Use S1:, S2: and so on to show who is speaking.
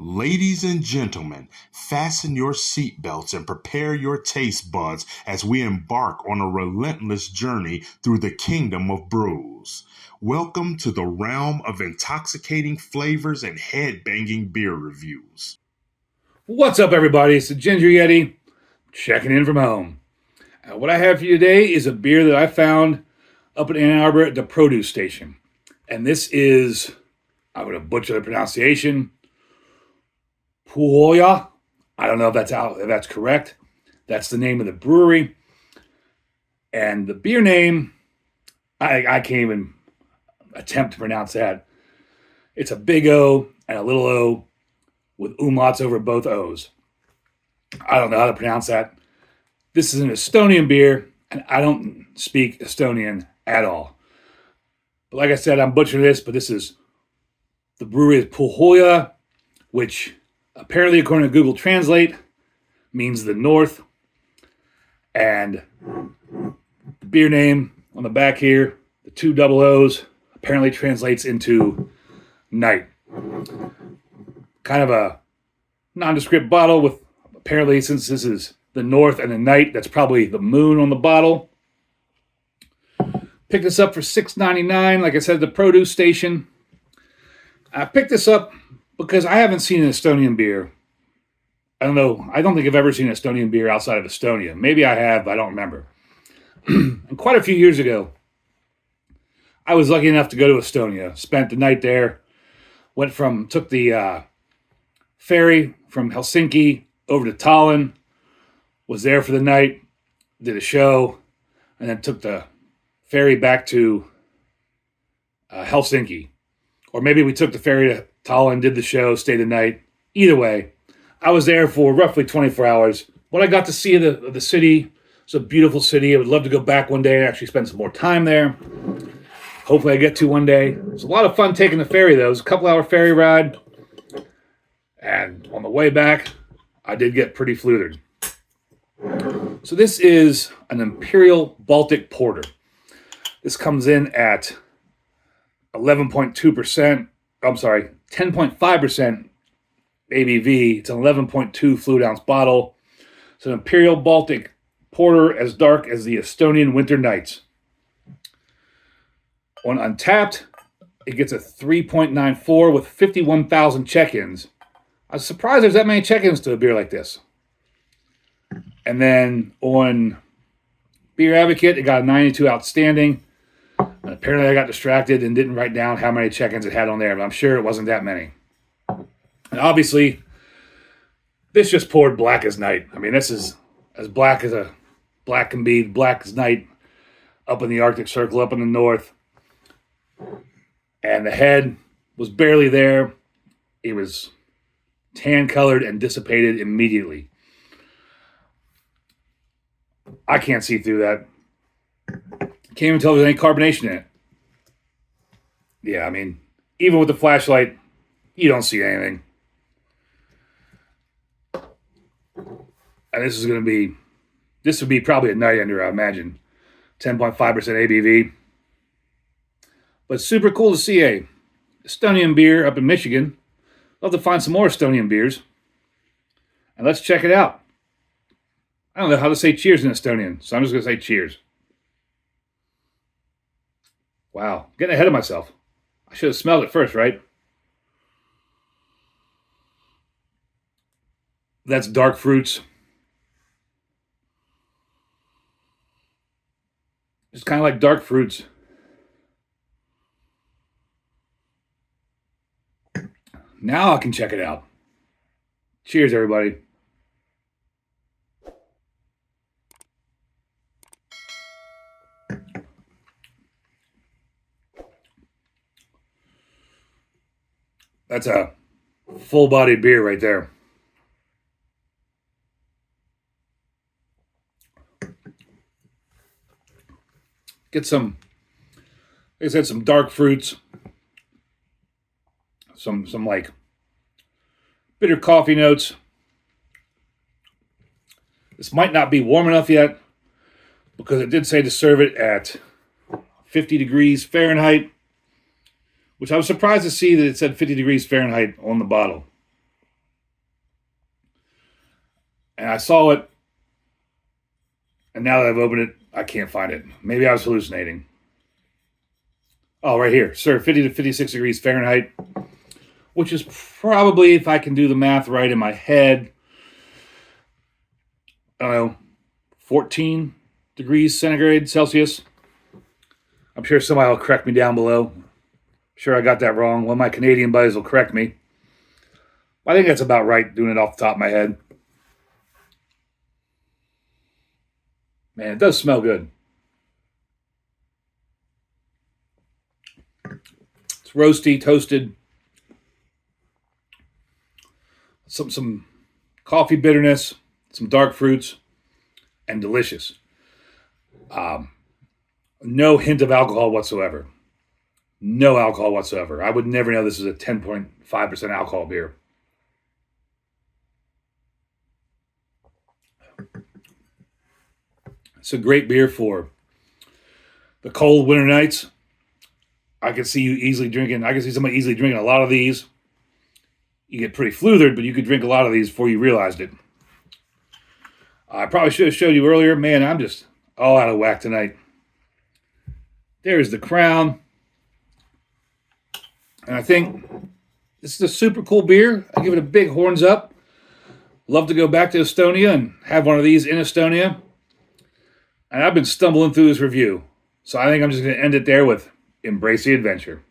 S1: Ladies and gentlemen, fasten your seatbelts and prepare your taste buds as we embark on a relentless journey through the kingdom of brews. Welcome to the realm of intoxicating flavors and head-banging beer reviews.
S2: What's up, everybody? It's the Ginger Yeti, checking in from home. What I have for you today is a beer that I found up in Anne Arbor at the produce station. And this is, I'm going to butcher the pronunciation, Pohjala. I don't know if that's correct. That's the name of the brewery. And the beer name, I can't even attempt to pronounce that. It's a big O and a little O with umlauts over both O's. I don't know how to pronounce that. This is an Estonian beer, and I don't speak Estonian at all. But like I said, I'm butchering this, but the brewery is Pohjala, which apparently, according to Google Translate, means the north. And the beer name on the back here, the two double O's, apparently translates into night. Kind of a nondescript bottle with, apparently, since this is the north and the night, that's probably the moon on the bottle. Picked this up for $6.99, like I said, at the produce station. I picked this up because I haven't seen an Estonian beer. I don't know. I don't think I've ever seen an Estonian beer outside of Estonia. Maybe I have, but I don't remember. And quite a few years ago, I was lucky enough to go to Estonia. Spent the night there. Took the ferry from Helsinki over to Tallinn. Was there for the night. Did a show. And then took the ferry back to Helsinki. Or maybe we took the ferry to Tallinn, did the show, stayed the night. Either way, I was there for roughly 24 hours. What I got to see of the city, it's a beautiful city. I would love to go back one day and actually spend some more time there. Hopefully I get to one day. It was a lot of fun taking the ferry, though. It was a couple-hour ferry ride. And on the way back, I did get pretty flutered. So this is an Imperial Baltic Porter. This comes in at 10.5% ABV. It's an 11.2 fluid ounce bottle. It's an Imperial Baltic Porter as dark as the Estonian winter nights. On Untapped, it gets a 3.94 with 51,000 check-ins. I was surprised there's that many check-ins to a beer like this. And then on Beer Advocate, it got a 92 outstanding. And apparently I got distracted and didn't write down how many check-ins it had on there, but I'm sure it wasn't that many. And obviously, this just poured black as night. I mean, this is as black as a black can be, black as night up in the Arctic Circle, up in the north. And the head was barely there. It was tan-colored and dissipated immediately. I can't see through that. Can't even tell if there's any carbonation in it. Yeah, I mean, even with the flashlight, you don't see anything. And this would be probably a night ender, I imagine. 10.5% ABV. But super cool to see a Estonian beer up in Michigan. Love to find some more Estonian beers. And let's check it out. I don't know how to say cheers in Estonian, so I'm just going to say cheers. Wow, getting ahead of myself. I should have smelled it first, right? That's dark fruits. It's kind of like dark fruits. Now I can check it out. Cheers, everybody. That's a full-bodied beer right there. Get some, like I said, some dark fruits. Some like bitter coffee notes. This might not be warm enough yet because it did say to serve it at 50 degrees Fahrenheit, which I was surprised to see that it said 50 degrees Fahrenheit on the bottle. And I saw it, and now that I've opened it, I can't find it. Maybe I was hallucinating. Oh, right here. Sir, 50 to 56 degrees Fahrenheit, which is probably, if I can do the math right in my head, I don't know, 14 degrees centigrade Celsius. I'm sure somebody will correct me down below. Sure, I got that wrong. One of my Canadian buddies will correct me. I think that's about right, doing it off the top of my head. Man, it does smell good. It's roasty, toasted. Some coffee bitterness, some dark fruits, and delicious. No hint of alcohol whatsoever. No alcohol whatsoever. I would never know this is a 10.5% alcohol beer. It's a great beer for the cold winter nights. I can see somebody easily drinking a lot of these. You get pretty fluthered, but you could drink a lot of these before you realized it. I probably should have showed you earlier. Man, I'm just all out of whack tonight. There's the crown. And I think this is a super cool beer. I give it a big horns up. Love to go back to Estonia and have one of these in Estonia. And I've been stumbling through this review. So I think I'm just going to end it there with embrace the adventure.